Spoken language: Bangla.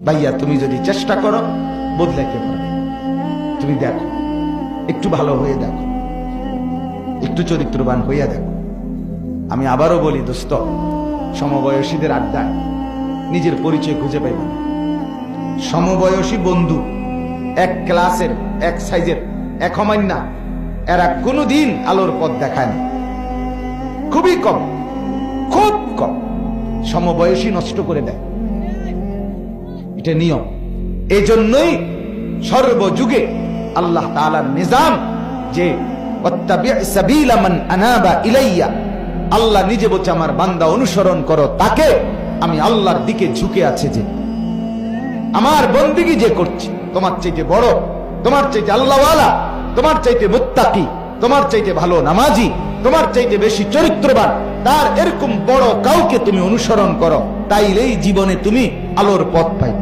ভাইয়া তুমি যদি চেষ্টা করো বদলাইতে পারো। তুমি দেখো, একটু ভালো হয়ে দেখো, একটু চরিত্রবান হইয়া দেখো। আমি আবারও বলি দোস্ত, সমবয়সীদের আড্ডায় নিজের পরিচয় খুঁজে পাইব না। সমবয়সী বন্ধু, এক ক্লাসের, এক সাইজের, এক অমান্যা, এরা কোনোদিন আলোর পথ দেখায় না। খুবই কম, খুব কম। সমবয়সী নষ্ট করে দেয়, এটা নিয়ম। এই জন্যই সর্বযুগে আল্লাহ তাআলার নিজাম যে আল্লাহ নিজে বলছে আমার বান্দা অনুসরণ করো তাকে, আমি আল্লাহর দিকে ঝুঁকে আছে যে আমার বন্দেগী যে করছে, তোমার চাইতে বড়, তোমার চাইতে আল্লাহওয়ালা, তোমার চাইতে মুত্তাকি, তোমার চাইতে ভালো নামাজি, তোমার চাইতে বেশি চরিত্রবান, তার এরকম বড় কাউকে তুমি অনুসরণ করো, তাইলেই জীবনে তুমি আলোর পথ পাই।